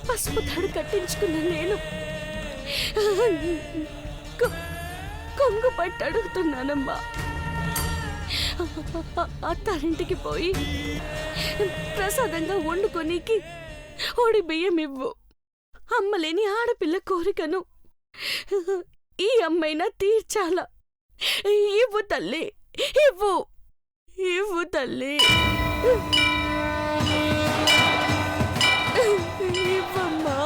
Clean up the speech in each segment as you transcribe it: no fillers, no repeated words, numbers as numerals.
పసుపు తాడు కట్టించుకున్న నేను కొంగు పట్టు అడుగుతున్నానమ్మా. అత్తారింటికి పోయి ప్రసాదంగా వండుకోనీకి ఓడి బియ్యం ఇవ్వు. అమ్మలేని ఆడపిల్ల కోరికను ఈ అమ్మైనా తీర్చాల. ఇవ్వు తల్లి, ఇవ్వు, ఇవ్వు తల్లి, ఇవ్వమ్మా.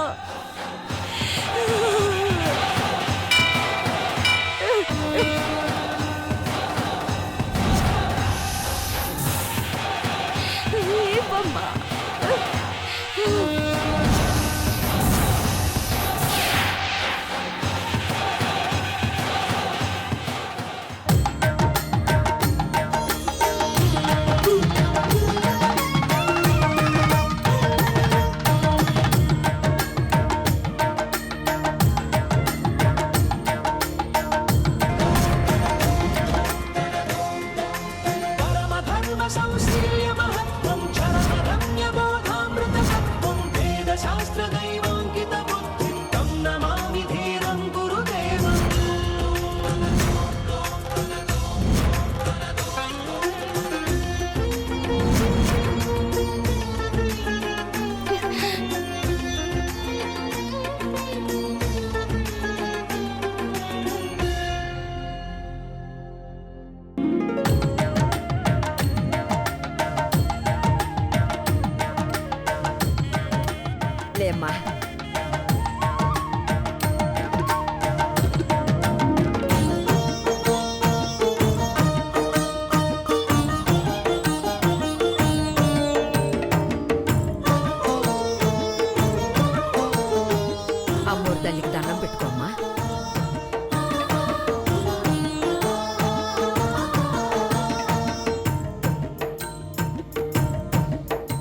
ఇవ్వమ్మా. లేమ్మా, అమ్మోరు తల్లికి దండం పెట్టుకోమ్మా.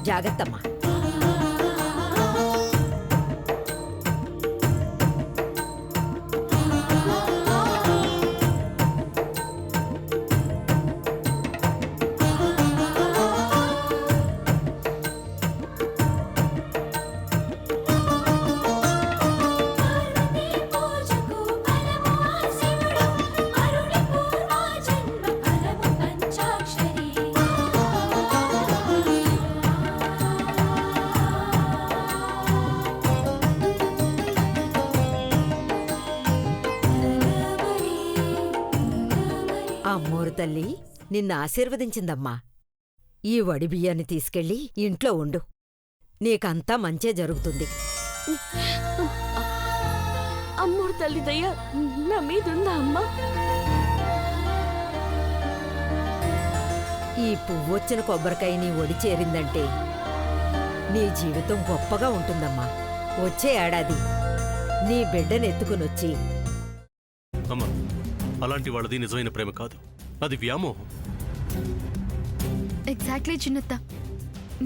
జాగ్రత్తమ్మా. అమ్మోరు తల్లి నిన్ను ఆశీర్వదించిందమ్మా. ఈ వడి బియ్యాన్ని తీసుకెళ్ళి ఇంట్లో ఉండు. నీకంతా మంచే జరుగుతుంది. అమ్మోరు తల్లి దయ్య నా మీదుందా అమ్మా? ఈ పువ్వొచ్చిన కొబ్బరికాయ నీ ఒడి చేరిందంటే నీ జీవితం గొప్పగా ఉంటుందమ్మా. వచ్చే ఏడాది నీ బిడ్డనెత్తుకునొచ్చి. అమ్మా, అలాంటి వాళ్ళది నిజమైన ప్రేమ కాదు, అది వ్యామోహం. ఎగ్జాక్ట్లీ చిన్నత్త,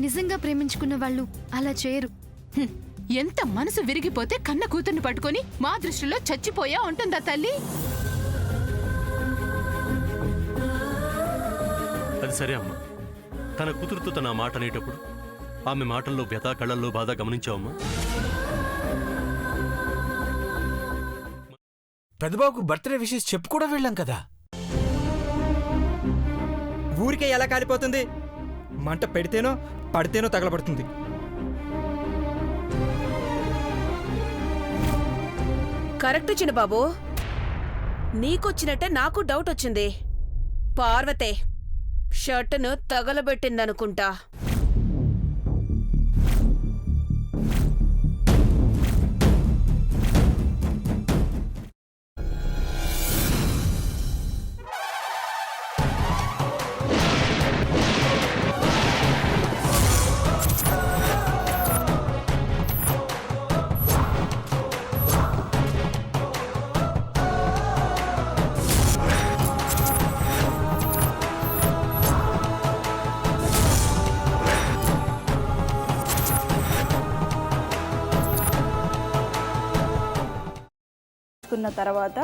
నిజంగా ప్రేమించుకున్న వాళ్ళు అలా చేయరు. ఎంత మనసు విరిగిపోతే కన్న కూతుర్ని పట్టుకొని మా దృష్టిలో చచ్చిపోయా ఉంటుందా తల్లి? అది సరే అమ్మా, తన కూతురుతో తన మాట అనేటప్పుడు ఆమె మాటల్లో వ్యథ, కళ్ళల్లో బాధ గమనించావమ్మా? పెద్దబాబుకు బర్త్డే విషెస్ చెప్పు కూడా వెళ్ళాం కదా. ఊరికే ఎలా కాలిపోతుంది? మంట పెడితేనో పడితేనో తగలబడుతుంది. కరెక్ట్ చిన్నబాబు, నీకొచ్చినట్టే నాకు డౌట్ వచ్చింది. పార్వతే షర్టును తగలబెట్టిందనుకుంటా. తర్వాత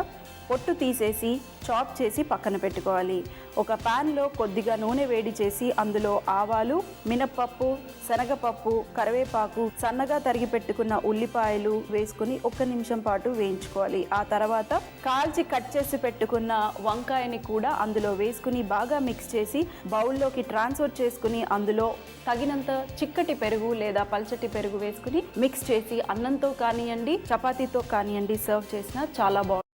పొట్టు తీసేసి చాప్ చేసి పక్కన పెట్టుకోవాలి. ఒక ప్యాన్లో కొద్దిగా నూనె వేడి చేసి అందులో ఆవాలు, మినప్పప్పు, శనగపప్పు, కరివేపాకు, సన్నగా తరిగి పెట్టుకున్న ఉల్లిపాయలు వేసుకుని 1 నిమిషం పాటు వేయించుకోవాలి. ఆ తర్వాత కాల్చి కట్ చేసి పెట్టుకున్న వంకాయని కూడా అందులో వేసుకుని బాగా మిక్స్ చేసి బౌల్లోకి ట్రాన్స్ఫర్ చేసుకుని అందులో తగినంత చిక్కటి పెరుగు లేదా పల్చటి పెరుగు వేసుకుని మిక్స్ చేసి అన్నంతో కానివ్వండి, చపాతీతో కానివ్వండి సర్వ్ చేసినా చాలా బాగుంటుంది.